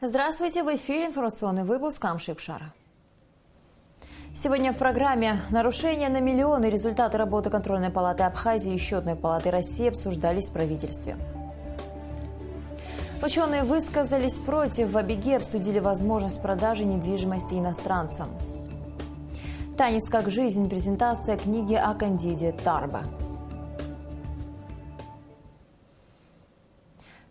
Здравствуйте, в эфире информационный выпуск Амшипшара. Сегодня в программе «Нарушения на миллионы. Результаты работы Контрольной палаты Абхазии и Счетной палаты России обсуждались в правительстве». Ученые высказались против. В Абиге обсудили возможность продажи недвижимости иностранцам. «Танец как жизнь» – презентация книги о Кандиде Тарбо.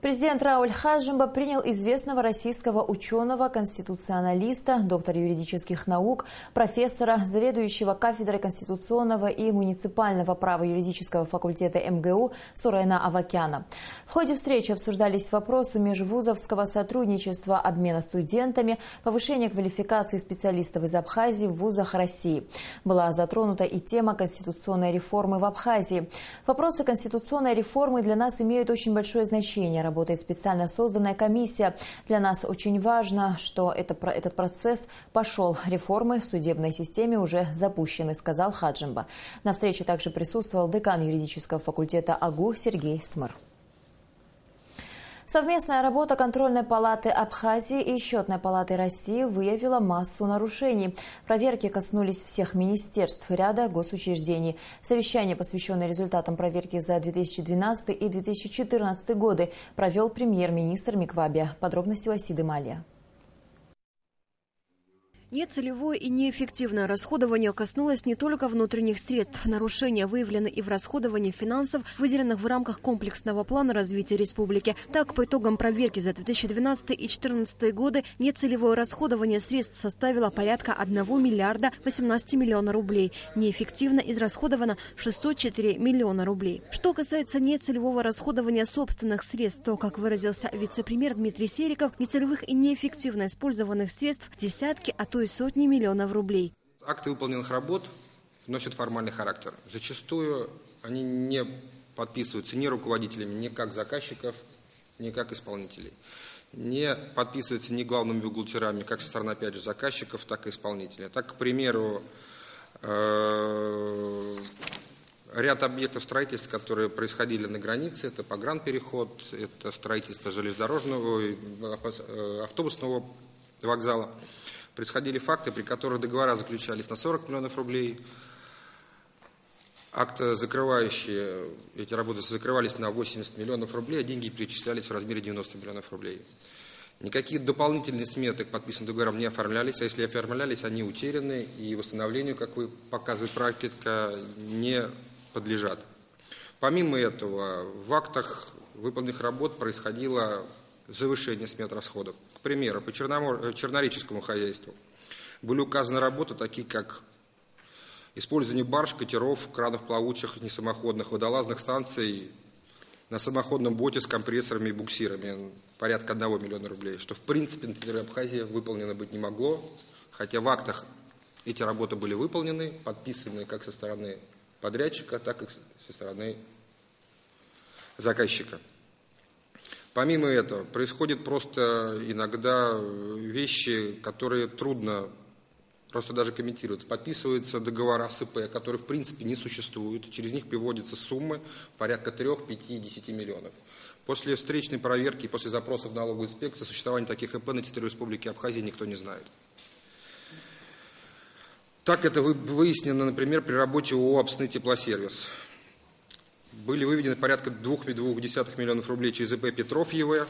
Президент Рауль Хаджимба принял известного российского ученого-конституционалиста, доктора юридических наук, профессора, заведующего кафедрой конституционного и муниципального права юридического факультета МГУ Сурайна Авакяна. В ходе встречи обсуждались вопросы межвузовского сотрудничества, обмена студентами, повышения квалификации специалистов из Абхазии в вузах России. Была затронута и тема конституционной реформы в Абхазии. Вопросы конституционной реформы для нас имеют очень большое значение. Работает специально созданная комиссия. Для нас очень важно, что этот процесс пошел. Реформы в судебной системе уже запущены, сказал Хаджимба. На встрече также присутствовал декан юридического факультета АГУ Сергей Смыр. Совместная работа Контрольной палаты Абхазии и Счетной палаты России выявила массу нарушений. Проверки коснулись всех министерств, ряда госучреждений. Совещание, посвященное результатам проверки за 2012 и 2014 годы, провел премьер-министр Миквабия. Подробности у Асиды Малия. Нецелевое и неэффективное расходование коснулось не только внутренних средств. Нарушения выявлены и в расходовании финансов, выделенных в рамках комплексного плана развития республики. Так, по итогам проверки за 2012 и 2014 годы нецелевое расходование средств составило порядка 1 миллиарда 18 миллионов рублей. Неэффективно израсходовано 604 миллиона рублей. Что касается нецелевого расходования собственных средств, то, как выразился вице-премьер Дмитрий Сериков, нецелевых и неэффективно использованных средств десятки, а то и сотни миллионов рублей. Акты выполненных работ носят формальный характер. Зачастую они не подписываются ни руководителями, ни как заказчиков, ни как исполнителей. Не подписываются ни главными бухгалтерами, как со стороны, опять же, заказчиков, так и исполнителей. Так, к примеру, ряд объектов строительства, которые происходили на границе, это погранпереход, это строительство железнодорожного, автобусного вокзала, происходили факты, при которых договора заключались на 40 миллионов рублей, акты, закрывающие эти работы, закрывались на 80 миллионов рублей, а деньги перечислялись в размере 90 миллионов рублей. Никакие дополнительные сметы к подписанным договорам не оформлялись, а если оформлялись, они утеряны и восстановлению, как показывает практика, не подлежат. Помимо этого, в актах выполненных работ происходило завышение смет расходов. К примеру, по чернореческому хозяйству были указаны работы, такие как использование барж, катеров, кранов плавучих, несамоходных, водолазных станций на самоходном боте с компрессорами и буксирами, порядка 1 миллиона рублей, что в принципе на территории Абхазии выполнено быть не могло, хотя в актах эти работы были выполнены, подписаны как со стороны подрядчика, так и со стороны заказчика. Помимо этого, происходят просто иногда вещи, которые трудно просто даже комментировать. Подписываются договора с ИП, которые в принципе не существуют. Через них приводятся суммы порядка 3, 5, 10 миллионов. После встречной проверки, после запросов в налоговую инспекцию, существование таких ИП на территории Республики Абхазия никто не знает. Так это выяснено, например, при работе ООО «Абсны Теплосервис». Были выведены порядка 2,2 миллионов рублей через ИП Петров ЕВ.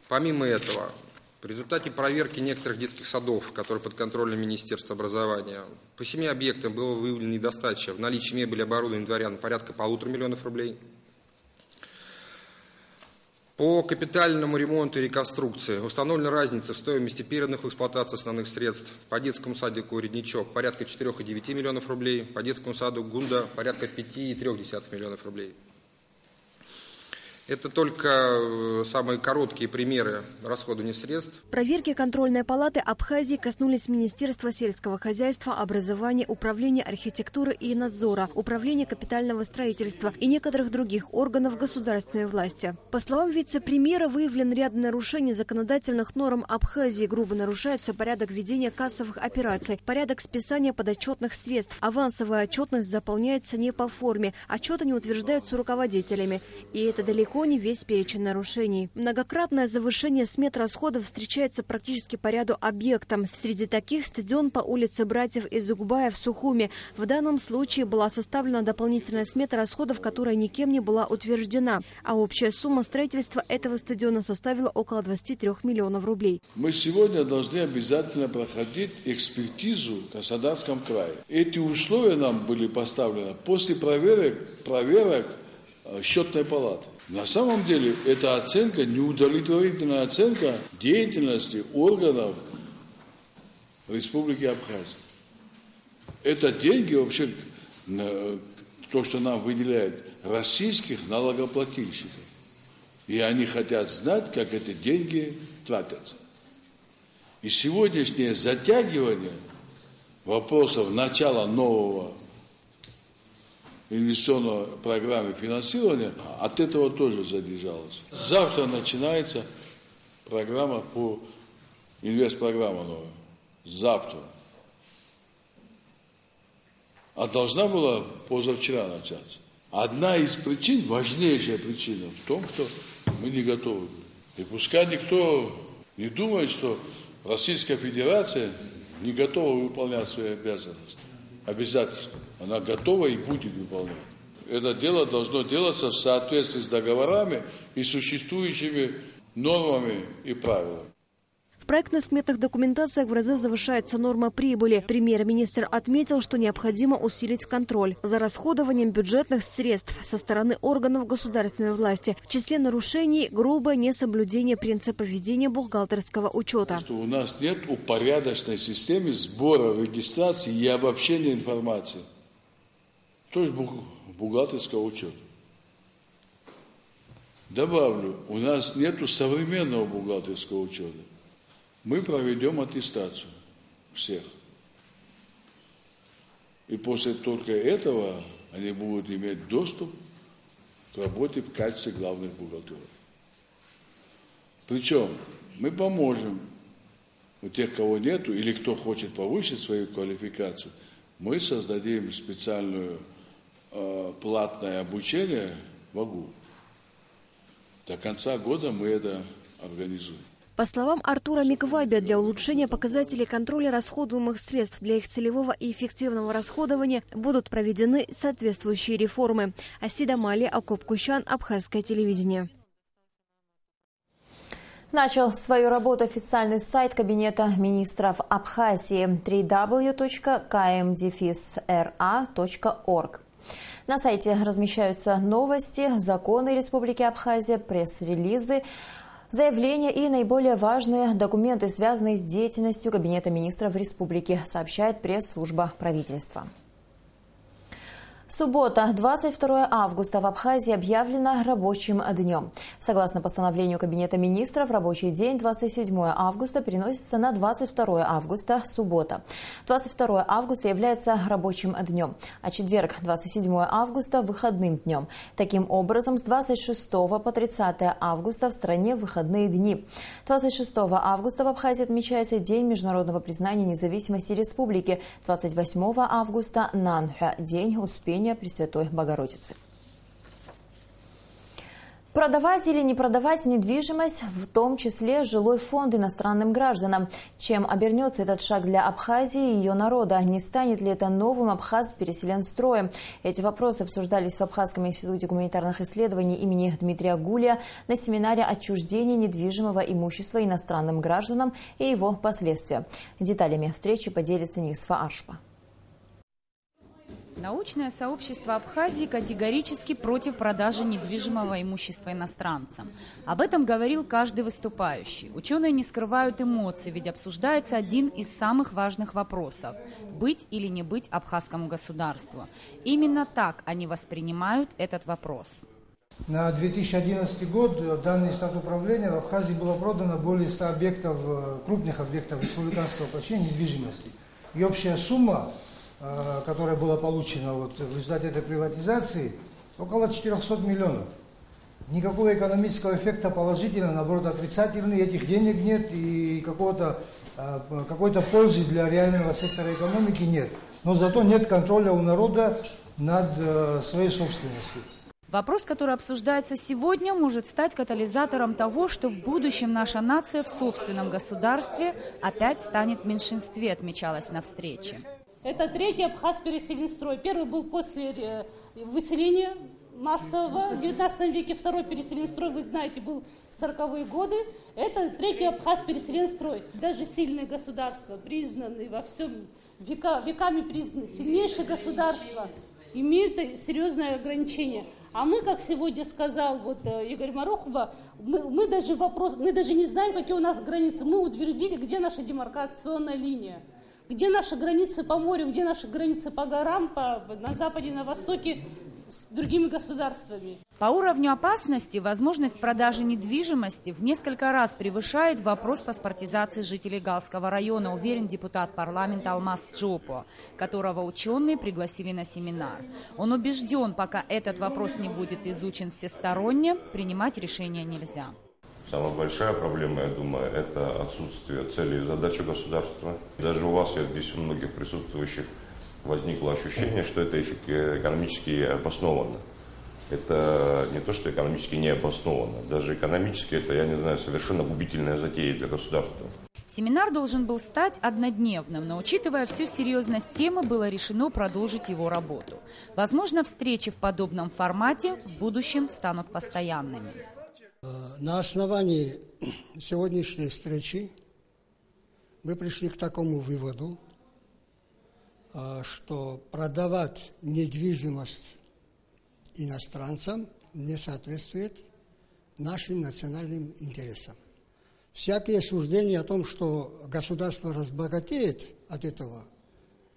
Помимо этого, в результате проверки некоторых детских садов, которые под контролем Министерства образования, по 7 объектам было выявлена недостача в наличии мебели, оборудования, дворян порядка 1,5 миллионов рублей. По капитальному ремонту и реконструкции установлена разница в стоимости переданных в эксплуатацию основных средств. По детскому садику «Редничок» порядка 4,9 миллионов рублей, по детскому саду «Гунда» порядка 5,3 миллионов рублей. Это только самые короткие примеры расходования средств. Проверки Контрольной палаты Абхазии коснулись Министерства сельского хозяйства, образования, управления архитектуры и надзора, управления капитального строительства и некоторых других органов государственной власти. По словам вице-премьера, выявлен ряд нарушений законодательных норм Абхазии. Грубо нарушается порядок ведения кассовых операций, порядок списания подотчетных средств. Авансовая отчетность заполняется не по форме, отчеты не утверждаются руководителями. И это далеко далеко не весь перечень нарушений. Многократное завышение смет расходов встречается практически по ряду объектам. Среди таких стадион по улице Братьев Изугбая в Сухуми. В данном случае была составлена дополнительная смета расходов, которая никем не была утверждена. А общая сумма строительства этого стадиона составила около 23 миллионов рублей. Мы сегодня должны обязательно проходить экспертизу в Краснодарском крае. Эти условия нам были поставлены после проверок счетной палаты. На самом деле это оценка, неудовлетворительная оценка деятельности органов Республики Абхазия. Это деньги вообще, то, что нам выделяют, российских налогоплательщиков. И они хотят знать, как эти деньги тратятся. И сегодняшнее затягивание вопросов начала нового инвестиционной программы финансирования от этого тоже задержалось. Завтра начинается программа инвестпрограмма новая. Завтра. А должна была позавчера начаться. Одна из причин, важнейшая причина в том, что мы не готовы были. И пускай никто не думает, что Российская Федерация не готова выполнять свои обязательства. Она готова и будет выполнять. Это дело должно делаться в соответствии с договорами и существующими нормами и правилами. В проектно-сметных документациях в разы завышается норма прибыли. Премьер-министр отметил, что необходимо усилить контроль за расходованием бюджетных средств со стороны органов государственной власти. В числе нарушений грубое несоблюдение принципа ведения бухгалтерского учета. Что у нас нет упорядоченной системы сбора, регистрации и обобщения информации. То есть бухгалтерского учета. Добавлю, у нас нет современного бухгалтерского учета. Мы проведем аттестацию всех. И после только этого они будут иметь доступ к работе в качестве главных бухгалтеров. Причем мы поможем у тех, кого нету, или кто хочет повысить свою квалификацию, мы создадим специальное платное обучение в АГУ. До конца года мы это организуем. По словам Артура Микваби, для улучшения показателей контроля расходуемых средств для их целевого и эффективного расходования будут проведены соответствующие реформы. Асида Мали, Акоп Кущан, Абхазское телевидение. Начал свою работу официальный сайт Кабинета министров Абхазии www.kmdefisra.org. На сайте размещаются новости, законы Республики Абхазия, пресс-релизы, заявления и наиболее важные документы, связанные с деятельностью Кабинета министров Республики, сообщает пресс-служба правительства. Суббота, 22 августа в Абхазии объявлена рабочим днем. Согласно постановлению Кабинета министров, рабочий день 27 августа переносится на 22 августа, суббота. 22 августа является рабочим днем, а четверг, 27 августа, выходным днем. Таким образом, с 26 по 30 августа в стране выходные дни. 26 августа в Абхазии отмечается День международного признания независимости республики. 28 августа – Нанха, День Успения Пресвятой Богородицы. Продавать или не продавать недвижимость, в том числе жилой фонд иностранным гражданам. Чем обернется этот шаг для Абхазии и ее народа? Не станет ли это новым Абхаз-переселенстроем? Эти вопросы обсуждались в Абхазском институте гуманитарных исследований имени Дмитрия Гулия на семинаре «Отчуждение недвижимого имущества иностранным гражданам и его последствия». Деталями встречи поделится Нисфа Аршпа. Научное сообщество Абхазии категорически против продажи недвижимого имущества иностранцам. Об этом говорил каждый выступающий. Ученые не скрывают эмоций, ведь обсуждается один из самых важных вопросов – быть или не быть абхазскому государству. Именно так они воспринимают этот вопрос. На 2011 год данный статут управления в Абхазии было продано более 100 объектов, крупных объектов республиканского значения недвижимости. И общая сумма, которая была получена в результате этой приватизации, около 400 миллионов. Никакого экономического эффекта положительного, наоборот, отрицательный, этих денег нет и какой-то пользы для реального сектора экономики нет. Но зато нет контроля у народа над своей собственностью. Вопрос, который обсуждается сегодня, может стать катализатором того, что в будущем наша нация в собственном государстве опять станет в меньшинстве, отмечалось на встрече. Это третий Абхаз-переселенстрой. Первый был после выселения массового в 19 веке, второй переселенстрой, вы знаете, был в 40-е годы. Это третий Абхаз-переселенстрой. Даже сильные государства, признанные во всем, веками признаны, сильнейшие государства, имеют серьезные ограничения. А мы, как сегодня сказал Игорь Марохова, мы даже не знаем, какие у нас границы. Мы утвердили, где наша демаркационная линия, где наши границы по морю, где наши границы по горам, на западе, на востоке, с другими государствами. По уровню опасности возможность продажи недвижимости в несколько раз превышает вопрос паспортизации жителей Галского района, уверен депутат парламента Алмаз Джопо, которого ученые пригласили на семинар. Он убежден, пока этот вопрос не будет изучен всесторонне, принимать решения нельзя. Самая большая проблема, я думаю, это отсутствие цели и задачи государства. Даже у вас, здесь у многих присутствующих, возникло ощущение, что это экономически обосновано. Это не то, что экономически не обосновано. Даже экономически это, я не знаю, совершенно губительная затея для государства. Семинар должен был стать однодневным, но, учитывая всю серьезность темы, было решено продолжить его работу. Возможно, встречи в подобном формате в будущем станут постоянными. На основании сегодняшней встречи мы пришли к такому выводу, что продавать недвижимость иностранцам не соответствует нашим национальным интересам. Всякие суждения о том, что государство разбогатеет от этого,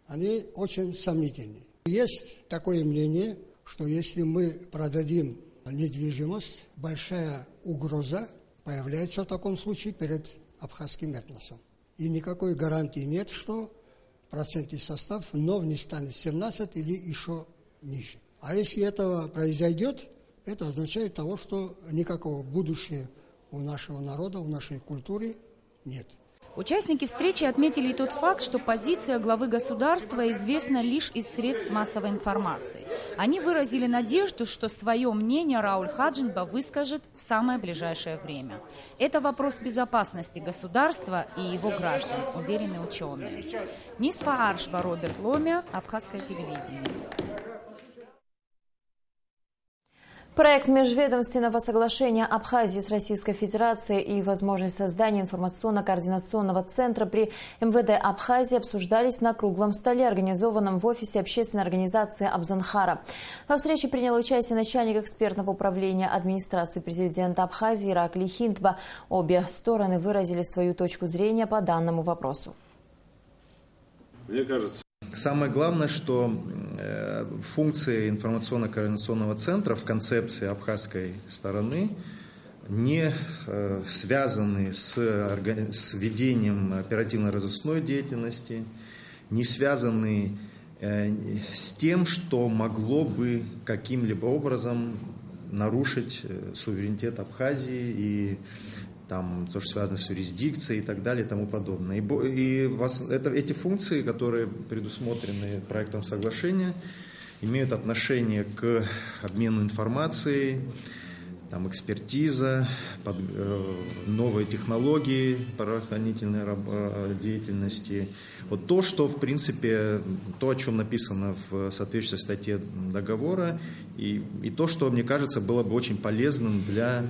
они очень сомнительны. Есть такое мнение, что если мы продадим недвижимость, большая угроза появляется в таком случае перед абхазским этносом. И никакой гарантии нет, что процентный состав вновь не станет 17 или еще ниже. А если этого произойдет, это означает того, что никакого будущего у нашего народа, у нашей культуры нет. Участники встречи отметили и тот факт, что позиция главы государства известна лишь из средств массовой информации. Они выразили надежду, что свое мнение Рауль Хаджинба выскажет в самое ближайшее время. Это вопрос безопасности государства и его граждан, уверены ученые. Нисфа Аршба, Роберт Ломия, Абхазское телевидение. Проект межведомственного соглашения Абхазии с Российской Федерацией и возможность создания информационно-координационного центра при МВД Абхазии обсуждались на круглом столе, организованном в офисе общественной организации Абзанхара. Во встрече принял участие начальник экспертного управления администрации президента Абхазии Ираклий Хинтба. Обе стороны выразили свою точку зрения по данному вопросу. Мне кажется, самое главное, что функции информационно-координационного центра в концепции абхазской стороны не связаны с ведением оперативно-розыскной деятельности, не связаны с тем, что могло бы каким-либо образом нарушить суверенитет Абхазии и там то, что связано с юрисдикцией и так далее и тому подобное. Эти функции, которые предусмотрены проектом соглашения, имеют отношение к обмену информацией, там, экспертиза, новые технологии правоохранительной деятельности. Вот то, что, в принципе, то, о чем написано в соответствующей статье договора, и то, что, мне кажется, было бы очень полезным для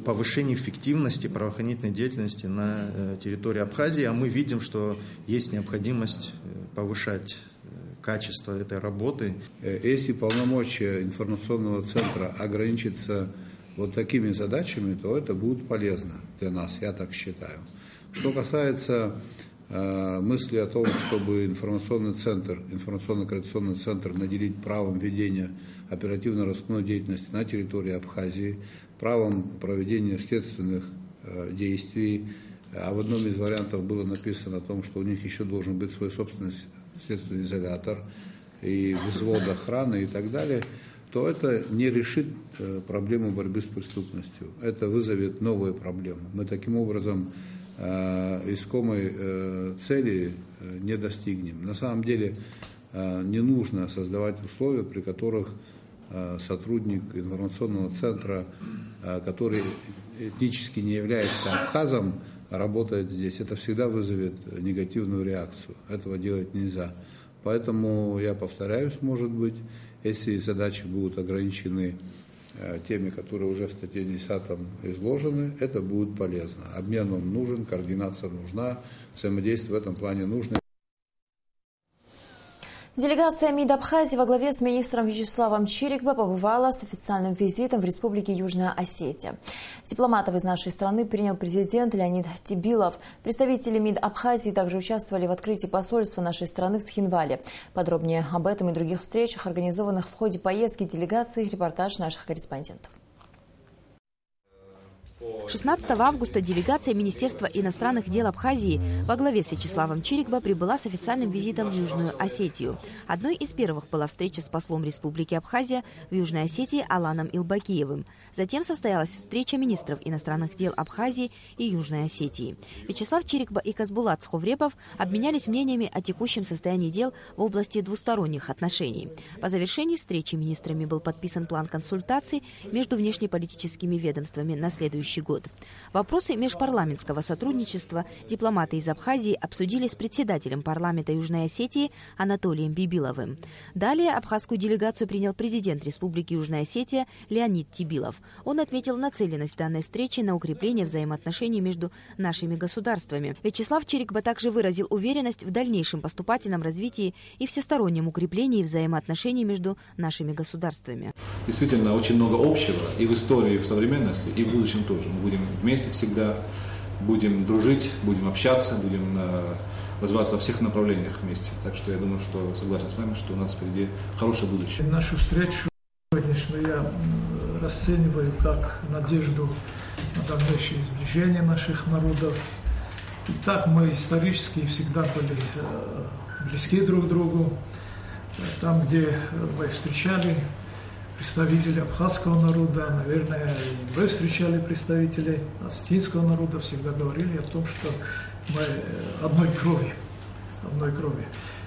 повышения эффективности правоохранительной деятельности на территории Абхазии. А мы видим, что есть необходимость повышать качество этой работы. Если полномочия информационного центра ограничатся вот такими задачами, то это будет полезно для нас, я так считаю. Что касается мысли о том, чтобы информационно-координационный центр наделить правом ведения оперативно-розыскной деятельности на территории Абхазии, правом проведения следственных действий, а в одном из вариантов было написано о том, что у них еще должен быть свой собственный следственный изолятор и взвод охраны и так далее, то это не решит проблему борьбы с преступностью. Это вызовет новые проблемы. Мы таким образом искомой цели не достигнем. На самом деле не нужно создавать условия, при которых сотрудник информационного центра, который этнически не является абхазом, работает здесь. Это всегда вызовет негативную реакцию. Этого делать нельзя. Поэтому я повторяюсь, может быть, если задачи будут ограничены теми, которые уже в статье 10 изложены, это будет полезно. Обмен он нужен, координация нужна, взаимодействие в этом плане нужно. Делегация МИД Абхазии во главе с министром Вячеславом Чирикбо побывала с официальным визитом в Республике Южная Осетия. Дипломатов из нашей страны принял президент Леонид Тибилов. Представители МИД Абхазии также участвовали в открытии посольства нашей страны в Цхинвале. Подробнее об этом и других встречах, организованных в ходе поездки делегации, репортаж наших корреспондентов. 16 августа делегация Министерства иностранных дел Абхазии во главе с Вячеславом Чирикбо прибыла с официальным визитом в Южную Осетию. Одной из первых была встреча с послом Республики Абхазия в Южной Осетии Аланом Илбакиевым. Затем состоялась встреча министров иностранных дел Абхазии и Южной Осетии. Вячеслав Чирикбо и Казбулат Сховрепов обменялись мнениями о текущем состоянии дел в области двусторонних отношений. По завершении встречи министрами был подписан план консультаций между внешнеполитическими ведомствами на следующий год. Вопросы межпарламентского сотрудничества дипломаты из Абхазии обсудили с председателем парламента Южной Осетии Анатолием Бибиловым. Далее абхазскую делегацию принял президент Республики Южная Осетия Леонид Тибилов. Он отметил нацеленность данной встречи на укрепление взаимоотношений между нашими государствами. Вячеслав Чирикбо также выразил уверенность в дальнейшем поступательном развитии и всестороннем укреплении взаимоотношений между нашими государствами. Действительно, очень много общего и в истории, и в современности, и в будущем тоже. Мы будем вместе всегда, будем дружить, будем общаться, будем развиваться во всех направлениях вместе. Так что я думаю, что согласен с вами, что у нас впереди хорошее будущее. Нашу встречу сегодняшнюю я расцениваю как надежду на дальнейшее сближение наших народов. И так мы исторически всегда были близки друг к другу. Там, где мы встречали представителей абхазского народа, наверное, и вы встречали представителей осетинского народа, всегда говорили о том, что мы одной крови.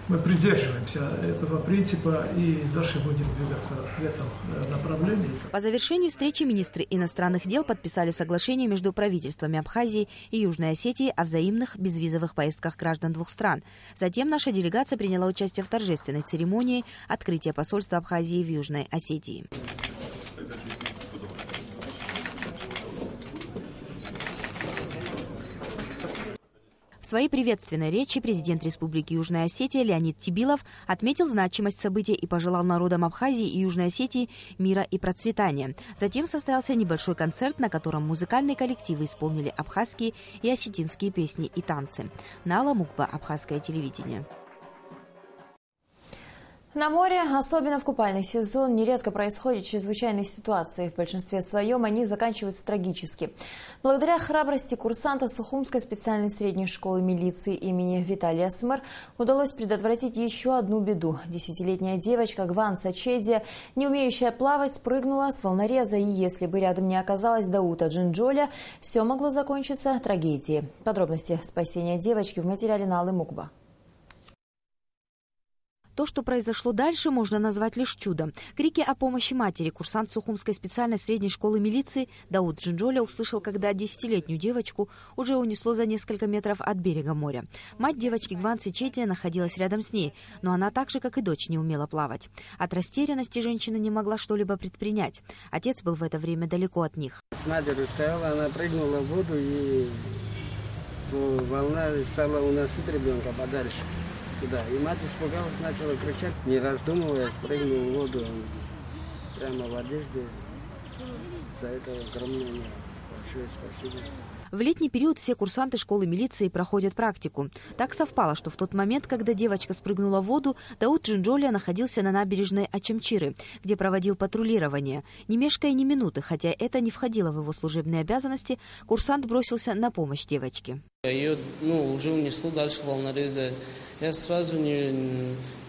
Мы придерживаемся этого принципа и дальше будем двигаться в этом направлении. По завершении встречи министры иностранных дел подписали соглашение между правительствами Абхазии и Южной Осетии о взаимных безвизовых поездках граждан двух стран. Затем наша делегация приняла участие в торжественной церемонии открытия посольства Абхазии в Южной Осетии. В своей приветственной речи президент Республики Южная Осетия Леонид Тибилов отметил значимость события и пожелал народам Абхазии и Южной Осетии мира и процветания. Затем состоялся небольшой концерт, на котором музыкальные коллективы исполнили абхазские и осетинские песни и танцы. Нала Мукба, абхазское телевидение. На море, особенно в купальный сезон, нередко происходят чрезвычайные ситуации. В большинстве своем они заканчиваются трагически. Благодаря храбрости курсанта Сухумской специальной средней школы милиции имени Виталия Смыр удалось предотвратить еще одну беду. 10-летняя девочка Гван Сачедия, не умеющая плавать, спрыгнула с волнореза, и если бы рядом не оказалось Даута Джинджоля, все могло закончиться трагедией. Подробности спасения девочки в материале Налы Мукба. То, что произошло дальше, можно назвать лишь чудом. Крики о помощи матери курсант Сухумской специальной средней школы милиции Даут Джинджоля услышал, когда 10-летнюю девочку уже унесло за несколько метров от берега моря. Мать девочки Гван Сичетия находилась рядом с ней, но она так же, как и дочь, не умела плавать. От растерянности женщина не могла что-либо предпринять. Отец был в это время далеко от них. С матерью стояла, она прыгнула в воду, и волна стала уносить ребенка подальше. Да, и мать испугалась, начала кричать, не раздумывая, спрыгнул в воду прямо в одежде. За это огромное большое спасибо. В летний период все курсанты школы милиции проходят практику. Так совпало, что в тот момент, когда девочка спрыгнула в воду, Даут Джинджоля находился на набережной Ачамчиры, где проводил патрулирование. Не мешкая ни минуты, хотя это не входило в его служебные обязанности, курсант бросился на помощь девочке. Ее уже унесло дальше волнореза. Я сразу не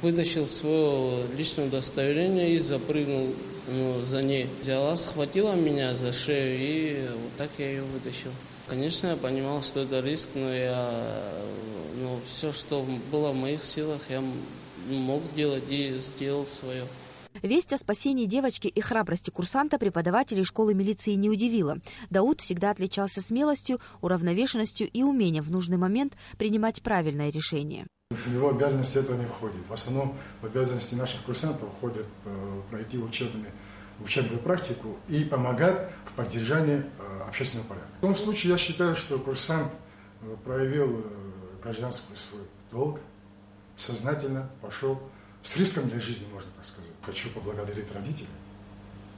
вытащил свое личное удостоверение и запрыгнул за ней. Взяла, схватила меня за шею, и вот так я ее вытащил. Конечно, я понимал, что это риск, но все, что было в моих силах, я мог делать и сделал свое. Весть о спасении девочки и храбрости курсанта преподавателей школы милиции не удивила. Дауд всегда отличался смелостью, уравновешенностью и умением в нужный момент принимать правильное решение. В его обязанности этого не входит. В основном в обязанности наших курсантов входит пройти учебную практику и помогать в поддержании общественного порядка. В том случае я считаю, что курсант проявил гражданский свой долг, сознательно пошел с риском для жизни, можно так сказать. Хочу поблагодарить родителей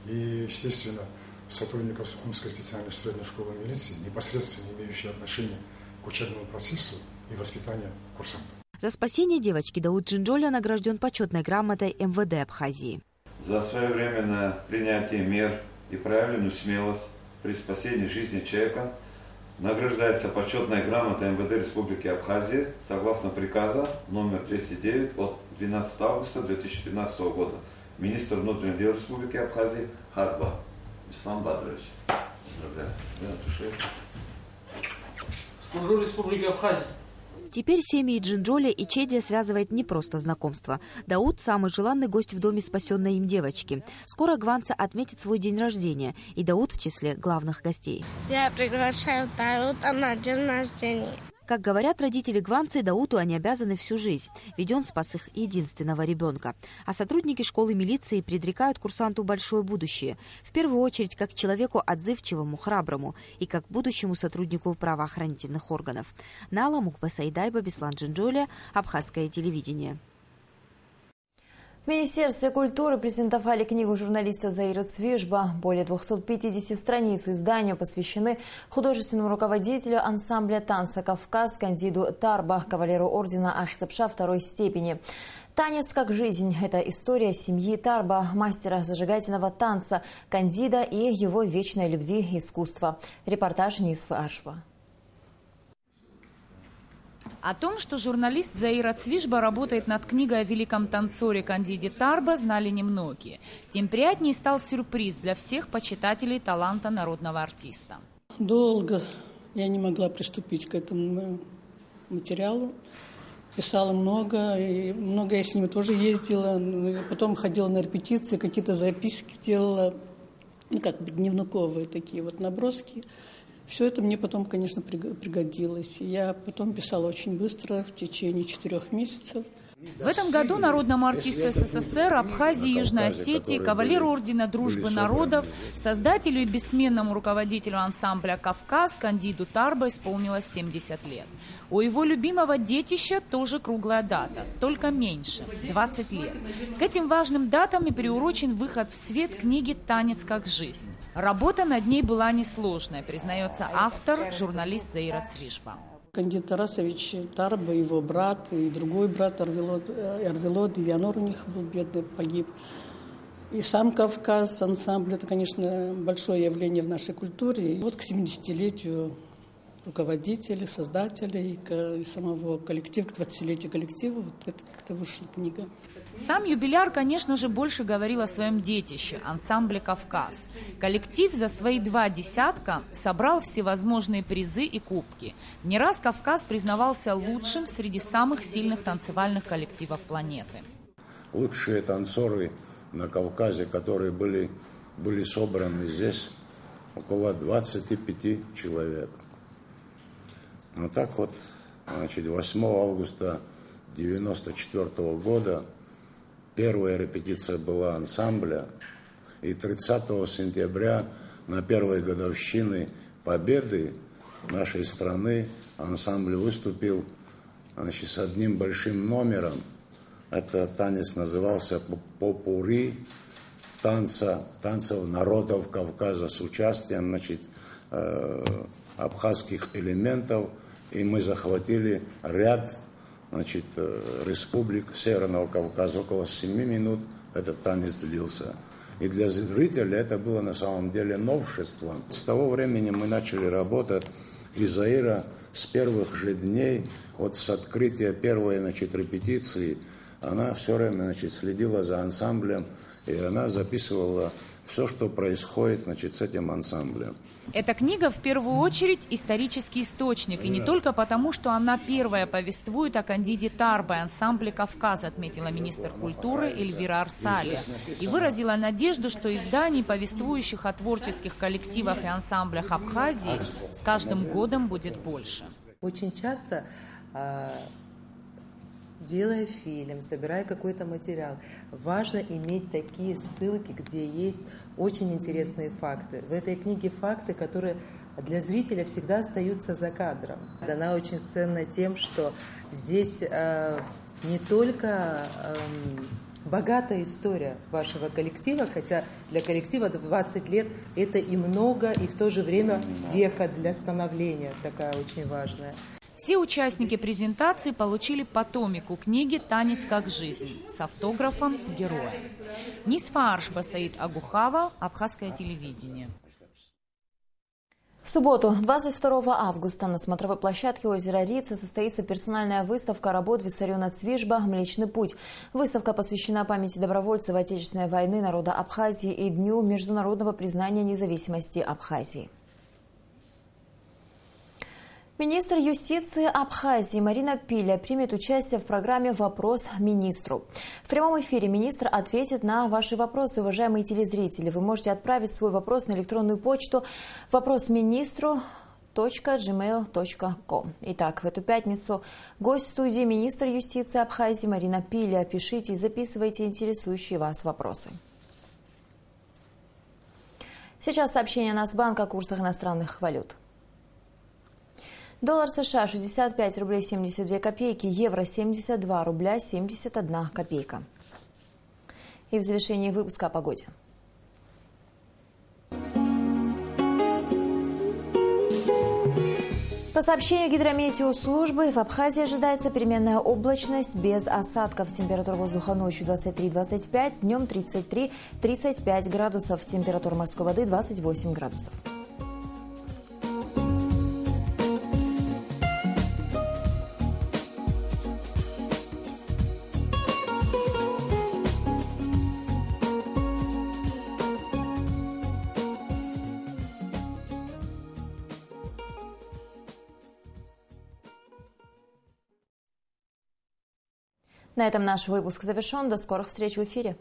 и, естественно, сотрудников Сухумской специальной средней школы милиции, непосредственно имеющие отношение к учебному процессу и воспитанию курсантов. За спасение девочки Дауд Джинджоля награжден почетной грамотой МВД Абхазии. За своевременное принятие мер и проявленную смелость при спасении жизни человека награждается почетной грамотой МВД Республики Абхазия согласно приказа номер 209 от 12 августа 2015 года. Министр внутренних дел Республики Абхазии Харба Ислам Бадрович. Поздравляю. Служу Республике Абхазия. Теперь семьи Джинджоля и Чедия связывает не просто знакомство. Дауд – самый желанный гость в доме спасенной им девочки. Скоро Гванца отметит свой день рождения, и Дауд в числе главных гостей. Я приглашаю Дауда на день рождения. Как говорят родители Гванцы, Дауду они обязаны всю жизнь, ведь он спас их единственного ребенка. А сотрудники школы милиции предрекают курсанту большое будущее. В первую очередь, как человеку отзывчивому, храброму и как будущему сотруднику правоохранительных органов. Нала Мукбасайдайба, Беслан Джинджоля, Абхазское телевидение. В Министерстве культуры презентовали книгу журналиста Заира Цвижба. Более 250 страниц изданию посвящены художественному руководителю ансамбля танца «Кавказ» Кандиду Тарба, кавалеру ордена Ахтапша второй степени. «Танец как жизнь» – это история семьи Тарба, мастера зажигательного танца, Кандида и его вечной любви искусства. Репортаж Нисфы Аршба. О том, что журналист Заира Цвижба работает над книгой о великом танцоре Кандиде Тарба, знали немногие. Тем приятнее стал сюрприз для всех почитателей таланта народного артиста. Долго я не могла приступить к этому материалу. Писала много, и много я с ними тоже ездила. Потом ходила на репетиции, какие-то записки делала, как бы дневниковые такие вот наброски. Все это мне потом, конечно, пригодилось. Я потом писала очень быстро, в течение 4 месяцев. В этом году народному артисту СССР, Абхазии и Южной Осетии, кавалеру ордена Дружбы народов, создателю и бессменному руководителю ансамбля «Кавказ» Кандиду Тарба исполнилось 70 лет. У его любимого детища тоже круглая дата, только меньше – 20 лет. К этим важным датам и приурочен выход в свет книги «Танец как жизнь». Работа над ней была несложная, признается автор, журналист Заира Цвижба. Кандид Тарасович Тарба, его брат и другой брат Арвелод, Ильянор у них был бедный, погиб. И сам Кавказ, ансамбль, это, конечно, большое явление в нашей культуре. И вот к 70-летию руководителей, создателей и самого коллектива, к 20-летию коллектива, вот это как-то вышла книга. Сам юбиляр, конечно же, больше говорил о своем детище, ансамбле «Кавказ». Коллектив за свои 2 десятка собрал всевозможные призы и кубки. Не раз «Кавказ» признавался лучшим среди самых сильных танцевальных коллективов планеты. Лучшие танцоры на Кавказе, которые были собраны здесь, около 25 человек. Вот так вот, 8 августа 1994 года первая репетиция была ансамбля, и 30 сентября на первой годовщины победы нашей страны ансамбль выступил с одним большим номером. Этот танец назывался «Попури» танцев народов Кавказа с участием абхазских элементов, и мы захватили ряд республик Северного Кавказа. Около 7 минут этот танец длился. И для зрителя это было на самом деле новшеством. С того времени мы начали работать, и Заира с первых же дней, вот с открытия первой репетиции, она все время следила за ансамблем, и она записывала все, что происходит, значит, с этим ансамблем. Эта книга в первую очередь исторический источник, и не только потому, что она первая повествует о Кандиде Тарбе, ансамбле «Кавказ», отметила министр культуры Эльвира Арсаби, и выразила надежду, что изданий, повествующих о творческих коллективах и ансамблях Абхазии, с каждым годом будет больше. Очень часто, делая фильм, собирая какой-то материал, важно иметь такие ссылки, где есть очень интересные факты. В этой книге факты, которые для зрителя всегда остаются за кадром. Она очень ценна тем, что здесь не только богатая история вашего коллектива, хотя для коллектива 20 лет это и много, и в то же время веха для становления такая очень важная. Все участники презентации получили по томику книги «Танец как жизнь» с автографом героя. Нисфа Аршба, Саид Агухава, Абхазское телевидение. В субботу, 22 августа, на смотровой площадке озера Рица состоится персональная выставка работ Виссариона Цвижба «Млечный путь». Выставка посвящена памяти добровольцев Отечественной войны народа Абхазии и Дню международного признания независимости Абхазии. Министр юстиции Абхазии Марина Пиля примет участие в программе «Вопрос министру». В прямом эфире министр ответит на ваши вопросы, уважаемые телезрители. Вы можете отправить свой вопрос на электронную почту вопросministру.gmail.com. Итак, в эту пятницу гость студии министр юстиции Абхазии Марина Пиля. Пишите и записывайте интересующие вас вопросы. Сейчас сообщение Нацбанка о курсах иностранных валют. Доллар США 65 рублей 72 копейки, евро 72 рубля 71 копейка. И в завершении выпуска о погоде. По сообщению гидрометеослужбы, в Абхазии ожидается переменная облачность без осадков. Температура воздуха ночью 23-25, днем 33-35 градусов. Температура морской воды 28 градусов. На этом наш выпуск завершен. До скорых встреч в эфире.